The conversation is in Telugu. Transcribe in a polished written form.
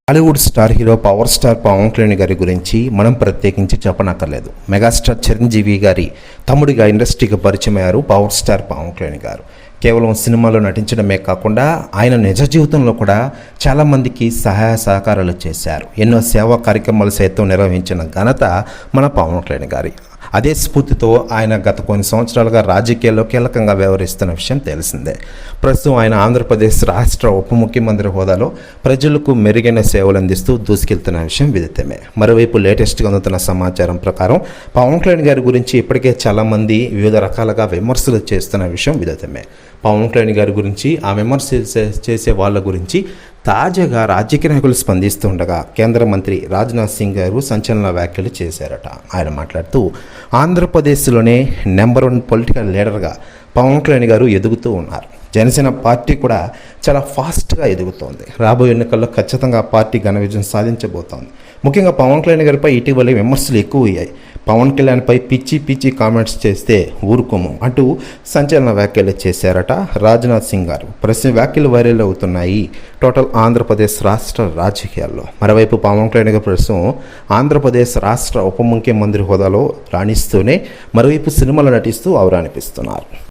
Hollywood star hero power star Pawan Kalyan గారి గురించి మనం ప్రత్యేకించి చెప్పనక్కర్లేదు. మెగాస్టార్ చిరంజీవి గారి తమ్ముడిగా ఇండస్ట్రీకి పరిచయం అయ్యారు పవర్ స్టార్ పవన్ కళ్యాణ్ గారు. కేవలం సినిమాలో నటించడమే కాకుండా ఆయన నిజ జీవితంలో కూడా చాలామందికి సహాయ సహకారాలు చేశారు. ఎన్నో సేవా కార్యక్రమాలు సైతం నిర్వహించిన ఘనత మన పవన్ కళ్యాణ్ గారి. అదే స్ఫూర్తితో ఆయన గత కొన్ని సంవత్సరాలుగా రాజకీయాల్లో కీలకంగా వ్యవహరిస్తున్న విషయం తెలిసిందే. ప్రస్తుతం ఆయన ఆంధ్రప్రదేశ్ రాష్ట్ర ఉప ముఖ్యమంత్రి హోదాలో ప్రజలకు మెరుగైన సేవలు అందిస్తూ దూసుకెళ్తున్న విషయం విదితమే. మరోవైపు లేటెస్ట్గా అందుతున్న సమాచారం ప్రకారం పవన్ కళ్యాణ్ గారి గురించి ఇప్పటికే చాలామంది వివిధ రకాలుగా విమర్శలు చేస్తున్న విషయం విదితమే. పవన్ కళ్యాణ్ గారి గురించి ఆ విమర్శలు చేసే వాళ్ళ గురించి తాజాగా రాజకీయ నాయకులు స్పందిస్తుండగా కేంద్ర మంత్రి రాజ్నాథ్ సింగ్ గారు సంచలన వ్యాఖ్యలు చేశారట. ఆయన మాట్లాడుతూ ఆంధ్రప్రదేశ్లోనే నెంబర్ 1 పొలిటికల్ లీడర్గా పవన్ కళ్యాణ్ గారు ఎదుగుతూ ఉన్నారు. జనసేన పార్టీ కూడా చాలా ఫాస్ట్గా ఎదుగుతోంది. రాబోయే ఎన్నికల్లో ఖచ్చితంగా పార్టీ ఘన విజయం సాధించబోతోంది. ముఖ్యంగా పవన్ కళ్యాణ్ గారిపై ఇటీవల విమర్శలు ఎక్కువయ్యాయి. పవన్ కళ్యాణ్పై పిచ్చి కామెంట్స్ చేస్తే ఊరుకోము అంటూ సంచలన వ్యాఖ్యలు చేశారట రాజ్నాథ్ సింగ్ గారు. ప్రస్తుత వ్యాఖ్యలు వైరల్ అవుతున్నాయి టోటల్ ఆంధ్రప్రదేశ్ రాష్ట్ర రాజకీయాల్లో. మరోవైపు పవన్ కళ్యాణ్ గారు ప్రస్తుతం ఆంధ్రప్రదేశ్ రాష్ట్ర ఉప ముఖ్యమంత్రి హోదాలో రాణిస్తూనే మరోవైపు సినిమాలు నటిస్తూ ఔరానిపిస్తున్నారు.